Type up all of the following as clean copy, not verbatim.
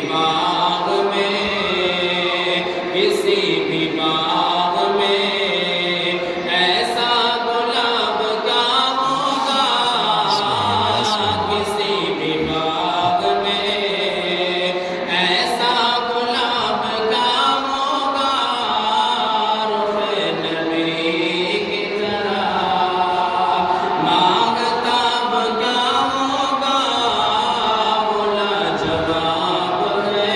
باغ میں کسی بھی باغ میں ایسا گلاب کیا ہوگا کسی بھی باغ میں ایسا گلاب کیا ہوگا رخ نبی کی طرح ماہتاب کیا ہوگا بولا جواب ہے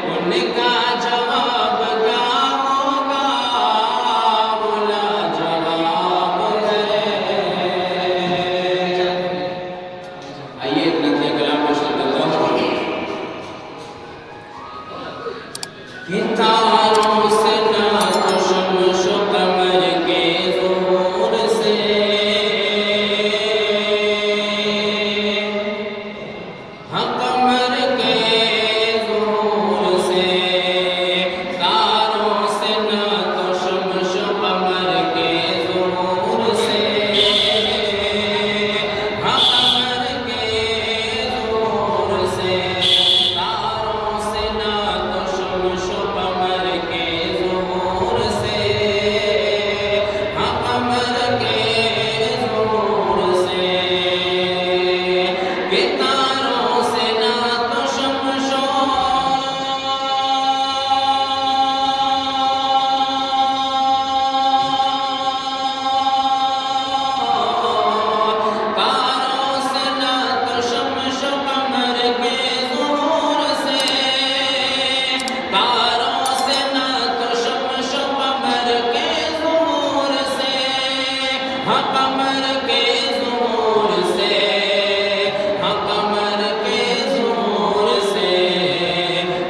ان کا جواب کیا ہوگا بولا جواب ہے آئیے ایک نقطۂ کلام کو شروع کرتا ہوں ستاروں سے نہ تو شمس و قمر کے ظہور سے ہاں قمر کے ظہور سے تاروں سے نہ تو شمس و قمر کے ظہور سے ہاں قمر کے ظہور سے تاروں سے نہ تو شمس و قمر کے ظہور سے ہاں قمر کے ظہور سے کہ تاروں سے نہ تو شمس و تاروں سے نہ تو شمس و قمر کے ظہور سے تاروں سے نہ تو شمس و قمر کے ظہور سے ہاں قمر کے ظہور سے ہاں قمر کے ظہور سے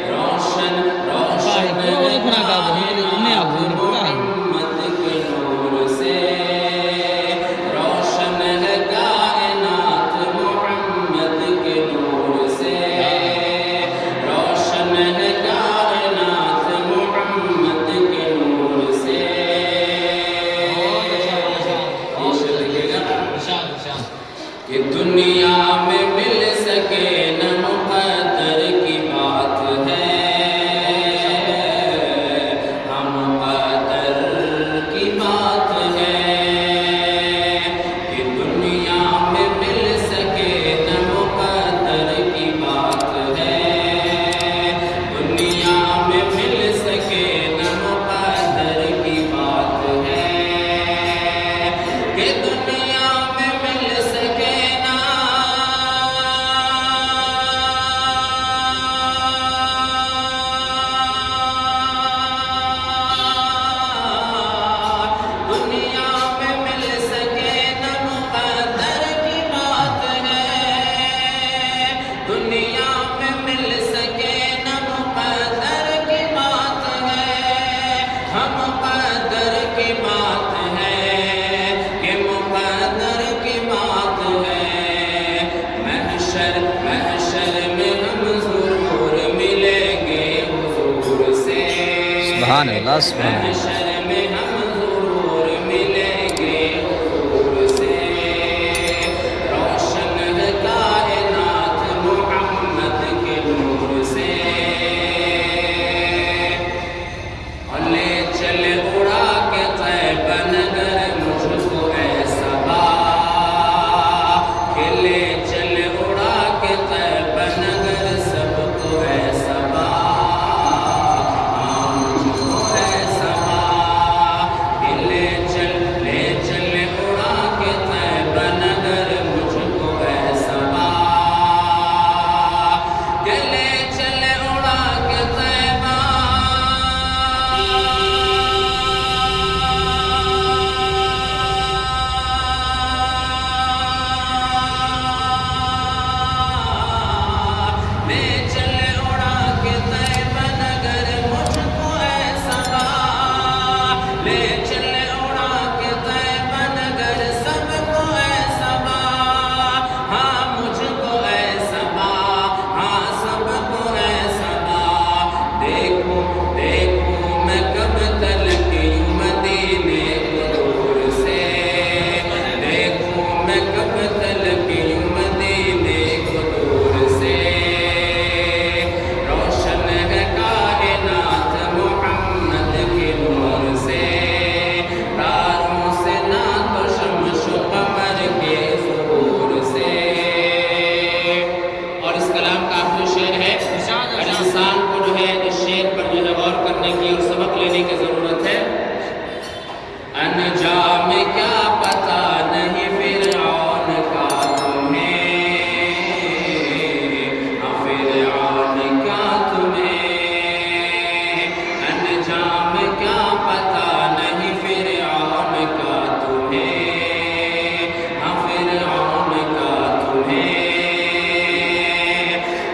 روشن روشن محمد کے نور سے روشن ہے کائنات محمد کے نور سے روشن ہے کائنات محمد کے نور سے کہ دنیا میں مل سکے نہ مقدر کی بات ہے ہم مقدر کی بات ہے کہ دنیا میں مل سکے نہ مقدر کی بات ہے دنیا میں مل سکے نہ مقدر کی بات ہے کہ دنیا میں مل سکے نہ دنیا میں مل سکے نہ مقدر کی بات ہے دنیا میں مل سکے نہ مقدر کی بات ہے ہم مقدر کی بات ہے کہ مقدر کی بات ہے محشر محشر میں ہم ضرور ملیں گے حضور سے سبحان اللہ سبحان اللہ محشر میں ہم ضرور ملیں گے حضور سے روشن ہے کائنات محمد کے نور سے اور لے چلے اڑا کے طیبہ نگر مجھ کو اے صبا کہ لے چلے اڑا کے طیبہ نگر سب کو اے صبا ہاں مجھ کو اے صبا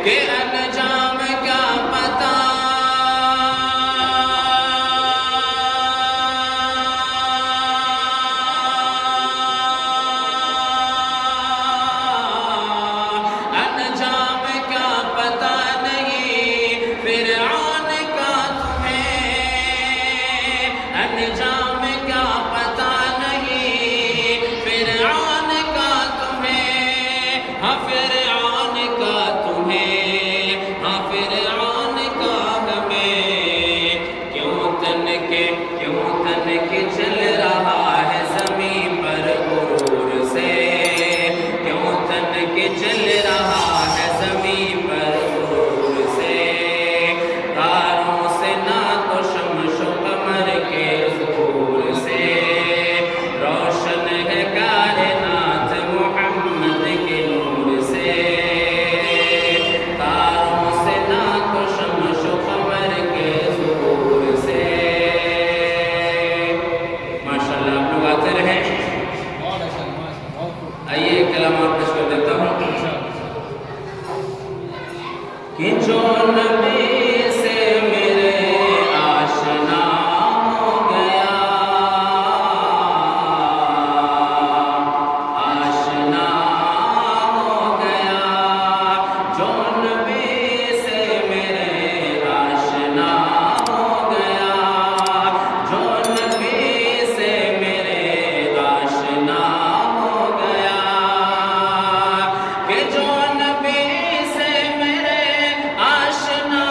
کہ انجام کیا پتا انجام کیا پتا نہیں فرعون کا تمہیں انجام کیا پتا نہیں فرعون کا تمہیں ہاں فرعون کا تمہیں ہاں فرعون کا ہمیں کیوں تن کے چل رہا ہے زمین پر غرور سے کیوں تن کے چل رہا ہے زمین پر غرور سے تاروں سے نہ تو شمس و قمر کے ظہور سے روشن ہے کائنات محمد کے نور سے تاروں سے نہ تو شمس و قمر کے ظہور سے ماشاءاللہ آپ لوگ آتے رہیں آئیے کلمات پیش کر دیتا ہوں کہ جو نبی سے میرے آشنا ہو گیا آشنا ہو گیا جو نبی سے میرے آشنا ہو گیا جو نبی سے میرے آشنا ہو گیا کہ جو نبی سے میرے آشنا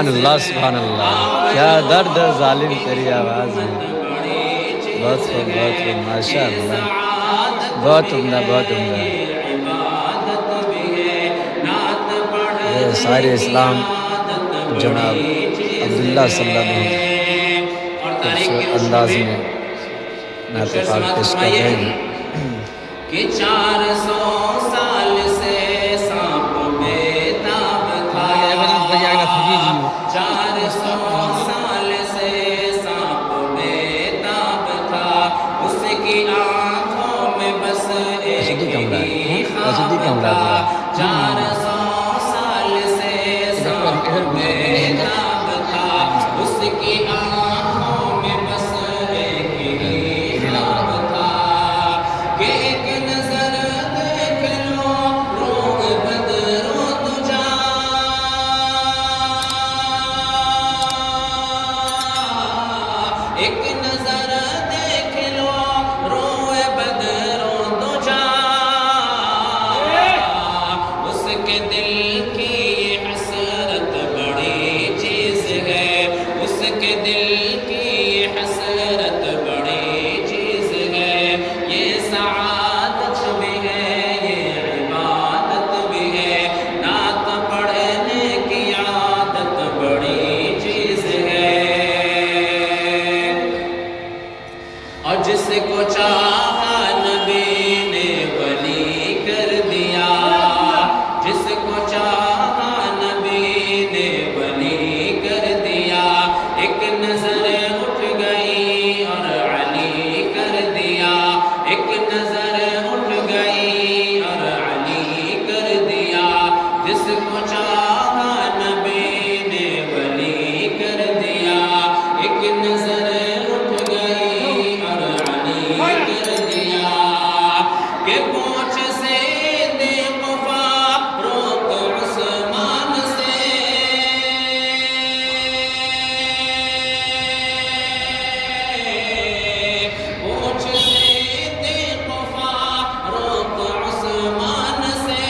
سبحان اللہ سبحان اللہ، کیا درد ہے ظالم تیری آواز میں، بہت خوب بہت خوب، ماشاء اللہ، بہت عمدہ بہت عمدہ۔ یہ سارے اسلام جناب عبداللہ صلی اللہ علیہ وسلم خوبصورت انداز میں نعت پاک پیش کر رہے ہیں کہ 400 سال سے سانپ بےتاب تھا، 400 سال سے سانپ بےتاب تھا، اس کی آنکھوں میں بس ایک ہی خواب تھا، 400 سال سے سانپ بےتاب تھا، اس کی آنکھوں میں بس ایک ہی خواب تھا کہ ایک نظر دیکھ لو روح بدر و دجا، ایک نظر دیکھ لو روح بدر و دجا، اس کے دل کی یہ حسرت بڑی چیز ہے، اس کے دل کی یہ حسرت بڑی چیز ہے، یہ سعادت بھی ہے یہ عبادت بھی ہے، نعت پڑھنے کی عادت بڑی چیز ہے، اور جس کو چاہا نبی نے ولی کر دیا، جس کو چاہا نبی نے ولی کر دیا، ایک نظر اٹھ گئی اور علی کر دیا، ایک نظر اٹھ گئی اور علی کر دیا، جس کو چاہا نبی نے ولی کر دیا، ایک نظر اٹھ گئی اور علی کر دیا، کہ پونچھ سے دے قفا روک عثمان سے، پونچھ سے دے قفا روک عثمان سے،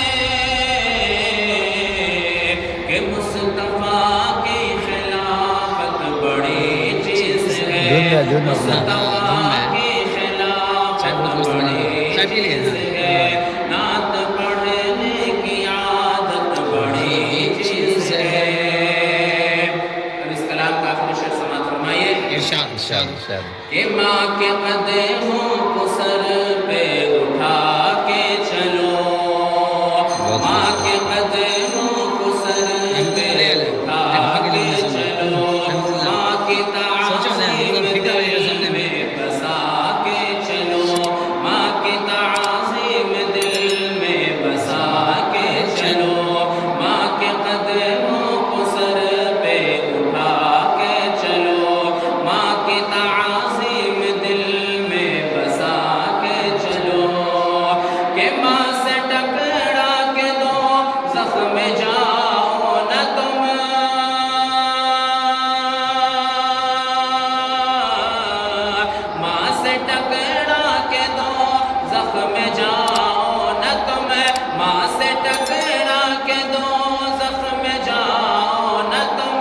کہ مصطفیٰ کی خلافت بڑی چیز ہے، مصطفیٰ کی خلافت بڑی چیز ہے، نعت پڑھنے کی عادت بڑی چیز ہے۔ اب اس کلام کا آخری شعر سماعت فرمائیے، ارشاد کہ ماں کے قدموں کو سر پہ اٹھا کے چلو، ماں کے قدموں کو سر پہ اٹھا کے چلو، ماں کی تعظیم دل میں بسا کے چلو، ماں کی تعظیم دل میں بسا کے چلو، ماں کے قدموں کو سر پہ اٹھا کے چلو، ماں کی تعظیم دل میں بسا کے چلو، کہ ماں سے ٹکرا کے دو زخم جاؤ نہ تم، ماں سے ٹکرا کے دو زخم جاؤ نہ تم، ماں سے ٹکرا کے دو زخم جاؤ نہ تم،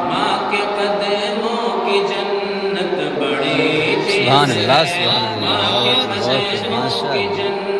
ماں کے قدموں کی جنت بڑی چیز سبحان اللہ ہے، سبحان اللہ، ماں کے بہت بہت قدموں ماشاء کی اللہ۔ جنت